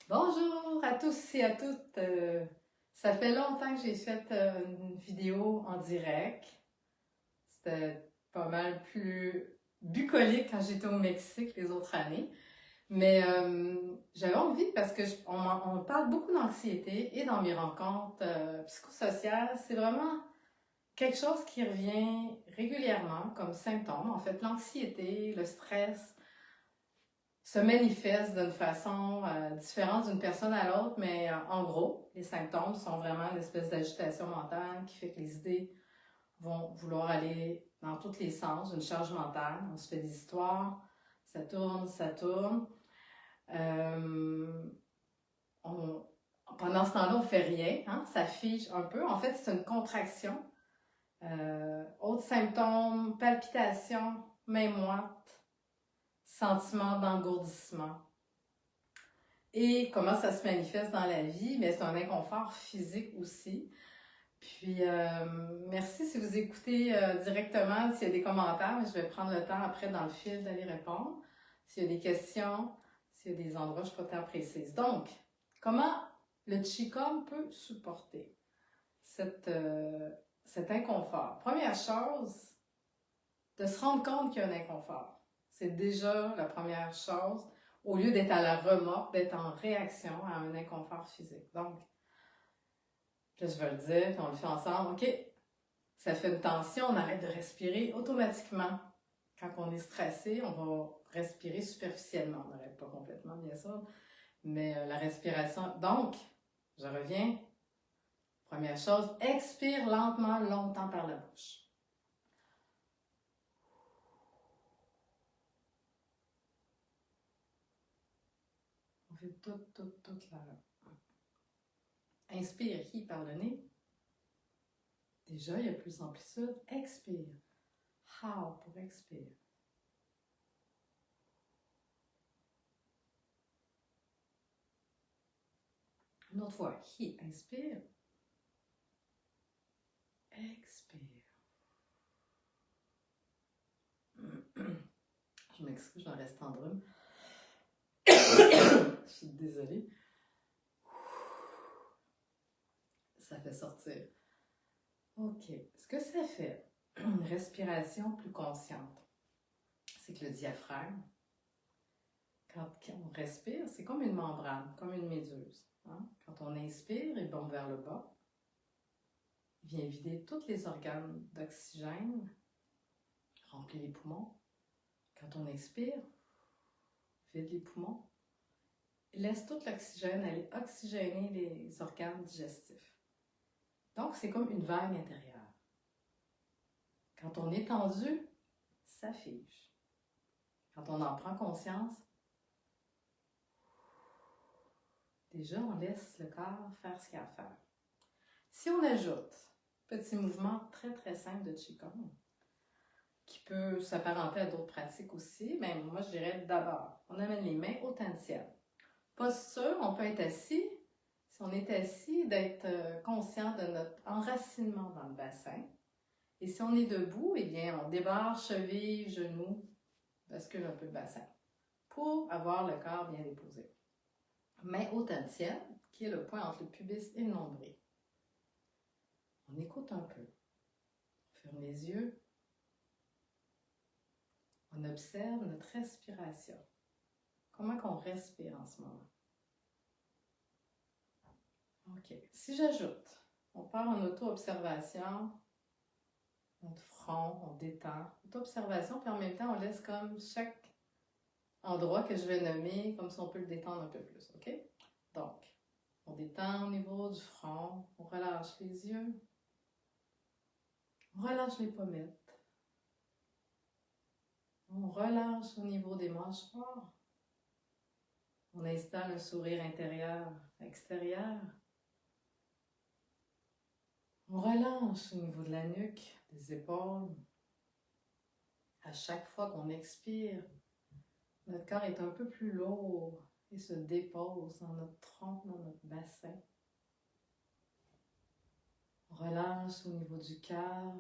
Bonjour à tous et à toutes. Ça fait longtemps que j'ai fait une vidéo en direct. C'était pas mal plus bucolique quand j'étais au Mexique les autres années. Mais j'avais envie parce que on parle beaucoup d'anxiété et dans mes rencontres psychosociales, c'est vraiment quelque chose qui revient régulièrement comme symptôme. En fait, l'anxiété, le stress se manifeste d'une façon différente d'une personne à l'autre, mais en gros, les symptômes sont vraiment une espèce d'agitation mentale qui fait que les idées vont vouloir aller dans tous les sens, une charge mentale. On se fait des histoires, ça tourne, ça tourne. Euh, on- Pendant ce temps-là, on fait rien, hein, ça fige un peu. En fait, c'est une contraction. Autres symptômes, palpitations, main moite, sentiment d'engourdissement. Et comment ça se manifeste dans la vie, mais c'est un inconfort physique aussi. Puis, merci si vous écoutez directement, s'il y a des commentaires, je vais prendre le temps après dans le fil d'aller répondre. S'il y a des questions, s'il y a des endroits, je ne suis pas tant précise. Donc, comment le Qigong peut supporter cet inconfort? Première chose, de se rendre compte qu'il y a un inconfort. C'est déjà la première chose, au lieu d'être à la remorque, d'être en réaction à un inconfort physique. Donc, là, je vais le dire, puis on le fait ensemble. OK, ça fait une tension, on arrête de respirer automatiquement. Quand on est stressé, on va respirer superficiellement. On n'arrête pas complètement, bien sûr, mais la respiration. Donc, je reviens. Première chose, expire lentement, longtemps par la bouche. On fait toute la... Inspire, qui par le nez. Déjà, il y a plus d'amplitude. Expire. How pour expire. Une autre fois. Qui inspire. Expire. Je m'excuse, j'en reste en brume. Je suis désolée. Ça fait sortir. OK. Ce que ça fait, une respiration plus consciente, c'est que le diaphragme, quand on respire, c'est comme une membrane, comme une méduse. Hein? Quand on inspire, il bombe vers le bas. Il vient vider tous les organes d'oxygène, remplit les poumons. Quand on expire, vide les poumons, laisse tout l'oxygène aller oxygéner les organes digestifs. Donc, c'est comme une vague intérieure. Quand on est tendu, ça fige. Quand on en prend conscience, déjà, on laisse le corps faire ce qu'il a à faire. Si on ajoute, petit mouvement très très simple de Qigong, qui peut s'apparenter à d'autres pratiques aussi, mais moi je dirais d'abord, on amène les mains au tantième. Posture, on peut être assis. Si on est assis, d'être conscient de notre enracinement dans le bassin. Et si on est debout, eh bien, on débarre cheville, genoux, bascule un peu le bassin pour avoir le corps bien déposé. Main au tantième, qui est le point entre le pubis et le nombril. On écoute un peu. On ferme les yeux. On observe notre respiration. Comment qu'on respire en ce moment? OK. Si j'ajoute, on part en auto-observation, notre front, on détend. Auto-observation, puis en même temps, on laisse comme chaque endroit que je vais nommer, comme si on peut le détendre un peu plus. OK? Donc, on détend au niveau du front, on relâche les yeux, on relâche les pommettes, on relâche au niveau des mâchoires, on installe un sourire intérieur, extérieur. On relâche au niveau de la nuque, des épaules. À chaque fois qu'on expire, notre corps est un peu plus lourd et se dépose dans notre tronc, dans notre bassin. On relâche au niveau du cœur,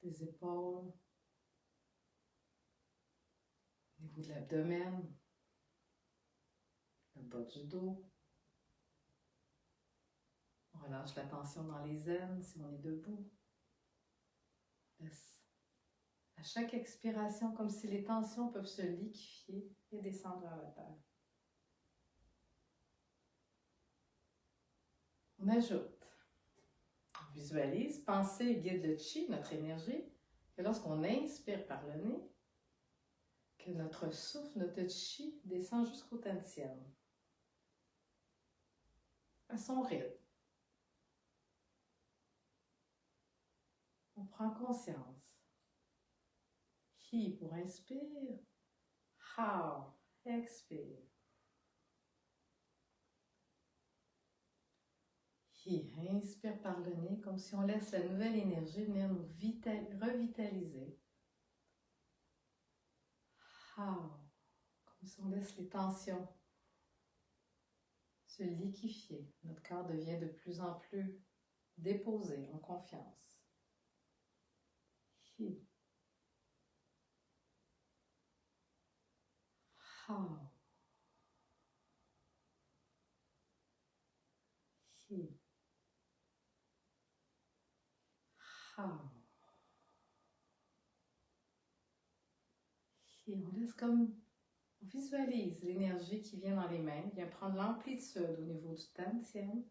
des épaules, au niveau de l'abdomen, le bas du dos. relâche la tension dans les aines si on est debout. Laisse à chaque expiration, comme si les tensions peuvent se liquéfier et descendre vers la terre. On ajoute, on visualise, pensée et guide le chi, notre énergie, que lorsqu'on inspire par le nez, que notre souffle, notre chi descend jusqu'au tantien, à son rythme. On prend conscience. Hi pour inspire, hao, expire. Hi, inspire par le nez, comme si on laisse la nouvelle énergie venir nous revitaliser. Hao, comme si on laisse les tensions se liquéfier. Notre corps devient de plus en plus déposé, en confiance. Hi. Hao. Hi. Hao. Hi. On laisse comme, on visualise l'énergie qui vient dans les mains, vient prendre l'amplitude au niveau du tantien.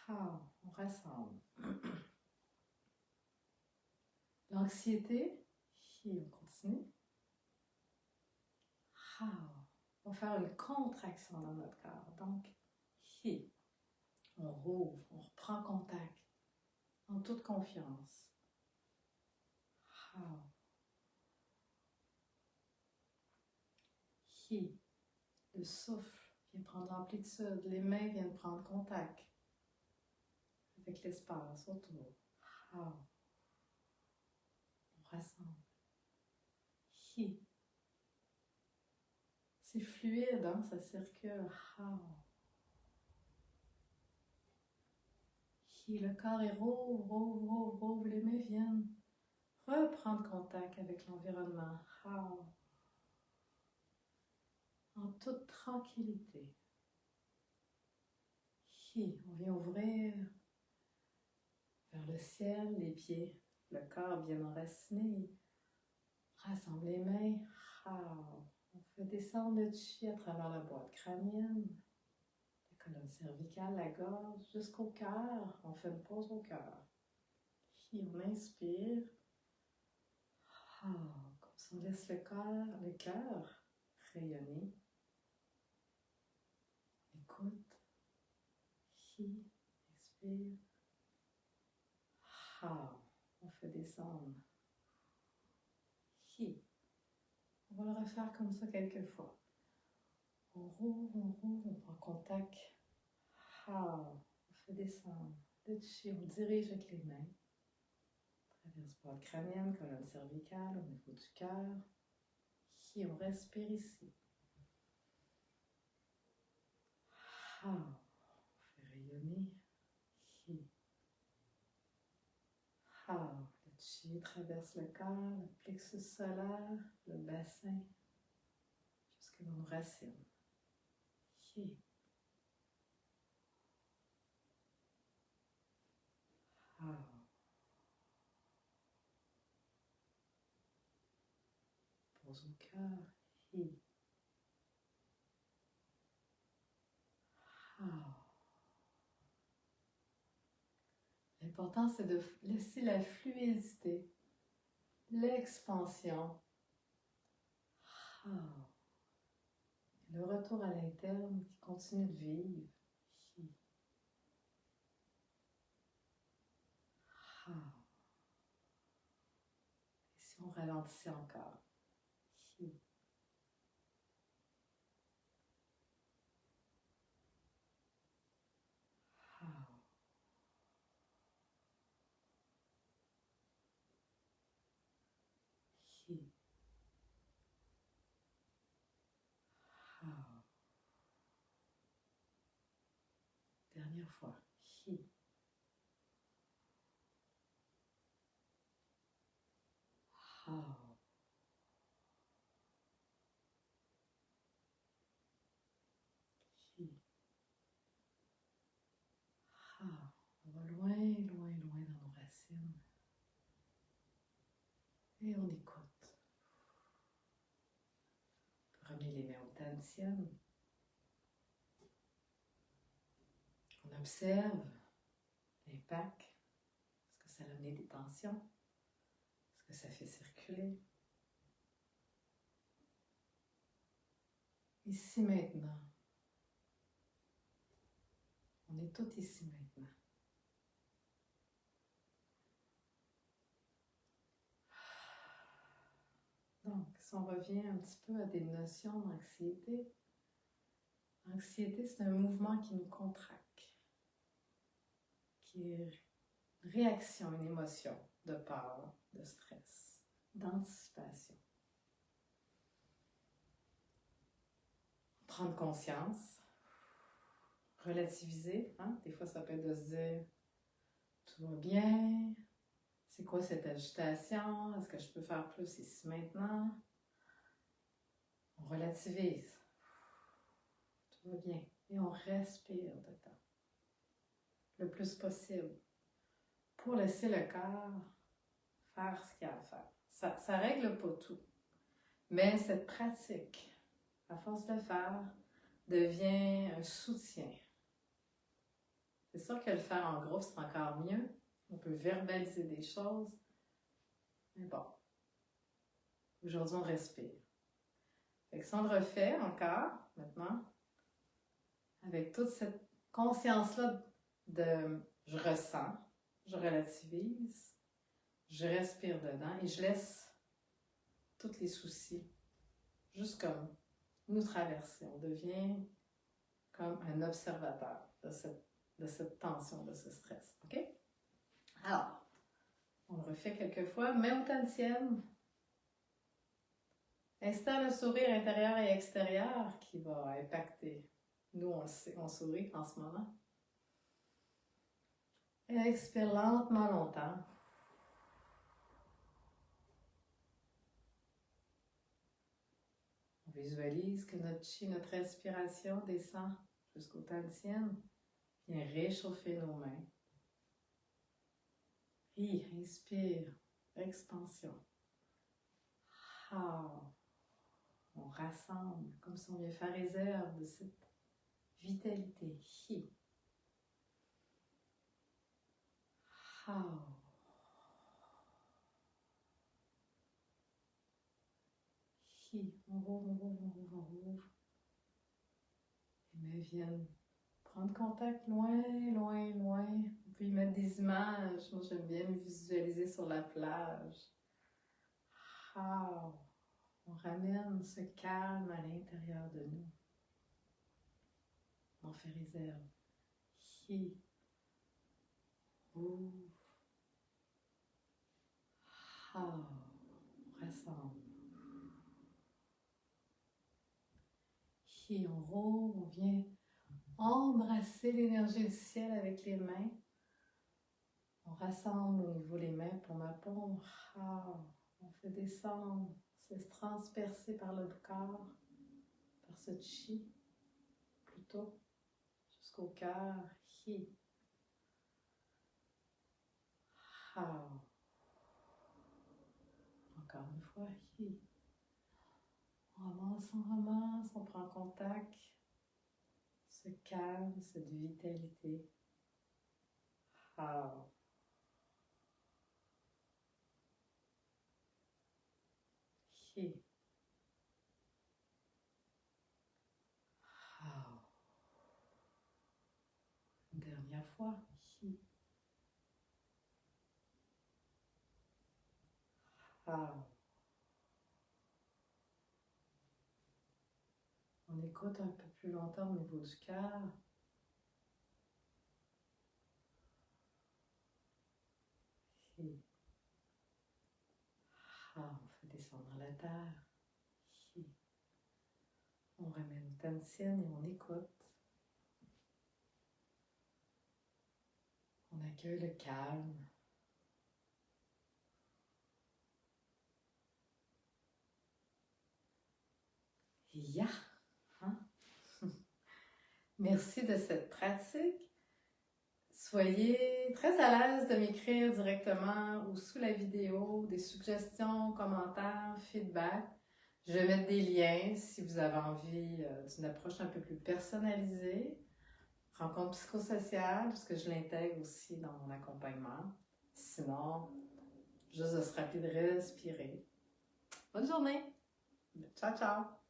Hao. On rassemble. L'anxiété, hi, on continue. Hao. On va faire une contraction dans notre corps. Donc, hi. On rouvre, on reprend contact en toute confiance. Hao. Hi. Le souffle vient prendre l'amplitude, les mains viennent prendre contact avec l'espace autour. Hao. On rassemble. Hi. C'est fluide, hein? Ça circule. Hao. Hi. Le corps est rouvre. Les mains viennent reprendre contact avec l'environnement. Hao. En toute tranquillité. Hi. On vient ouvrir vers le ciel, les pieds, le corps bien enraciné. Rassemble les mains. Hao. On fait descendre le chi à travers la boîte crânienne, la colonne cervicale, la gorge, jusqu'au cœur. On fait une pause au cœur. Hi, on inspire. Hao. Comme si on laisse le cœur rayonner. Écoute. Hi, expire. Hao. On fait descendre. Hi. On va le refaire comme ça quelques fois. On rouvre, on prend contact. Hao. On fait descendre. Le chi, on dirige avec les mains. Traverse boîte crânienne, colonne cervicale, au niveau du cœur. Hi, on respire ici. Hao. On fait rayonner. Hi. Hao. Le chi traverse le corps, le plexus solaire, le bassin, jusque dans nos racines. Hi. Hao. Pose au cœur. Hi. Hao. L'important, c'est de laisser la fluidité, l'expansion. Hao. Le retour à l'interne qui continue de vivre. Hi. Hao. Et si on ralentissait encore. Hi. Hao. Hi. Hao. Dernière fois. Hi. Hao. Hi. Tantienne. On observe l'impact. Est-ce que ça a amené des tensions? Est-ce que ça fait circuler? Ici maintenant. On est tous ici maintenant. Donc, si on revient un petit peu à des notions d'anxiété, l'anxiété, c'est un mouvement qui nous contracte, qui est une réaction, une émotion de peur, de stress, d'anticipation. Prendre conscience, relativiser, hein? Des fois ça peut être de se dire « tout va bien », c'est quoi cette agitation? Est-ce que je peux faire plus ici maintenant? On relativise. Tout va bien. Et on respire dedans. Le plus possible. Pour laisser le corps faire ce qu'il a à faire. Ça règle pas tout. Mais cette pratique, à force de le faire, devient un soutien. C'est sûr que le faire en groupe, c'est encore mieux. On peut verbaliser des choses. Mais bon, aujourd'hui, on respire. Fait que si on le refait encore, maintenant, avec toute cette conscience-là de je ressens, je relativise, je respire dedans et je laisse tous les soucis juste comme nous traverser. On devient comme un observateur de cette tension, de ce stress. OK? Alors, on le refait quelques fois, même tantienne. Installe un sourire intérieur et extérieur qui va impacter. Nous, on le sait, on sourit en ce moment. Et expire lentement, longtemps. On visualise que notre chi, notre respiration descend jusqu'au tantienne, vient réchauffer nos mains. Et inspire, expansion. On rassemble, comme si on vient faire réserve de cette vitalité. Hi. Hi. On rouvre. Les mains viennent prendre contact loin. On peut y mettre des images. Moi, j'aime bien me visualiser sur la plage. On ramène ce calme à l'intérieur de nous. On fait réserve. Hi. Ouvre. On rassemble. Hi. On rouvre. On vient embrasser l'énergie du ciel avec les mains. On rassemble au niveau des mains pour ma paume. On fait descendre, c'est transpercé par le corps, par ce chi, plutôt, jusqu'au cœur. Hi. Encore une fois. Hi. On ramasse, on prend contact. Ce calme, cette vitalité. Hi. Une dernière fois. Hi. On écoute un peu plus longtemps au niveau du cœur. Hi. On fait descendre la terre. Hi. On ramène tantienne et on écoute. On accueille le calme. Ya! Merci de cette pratique. Soyez très à l'aise de m'écrire directement ou sous la vidéo des suggestions, commentaires, feedback. Je vais mettre des liens si vous avez envie d'une approche un peu plus personnalisée. Rencontre psychosociale, parce que je l'intègre aussi dans mon accompagnement. Sinon, juste de se rappeler de respirer. Bonne journée! Ciao, ciao!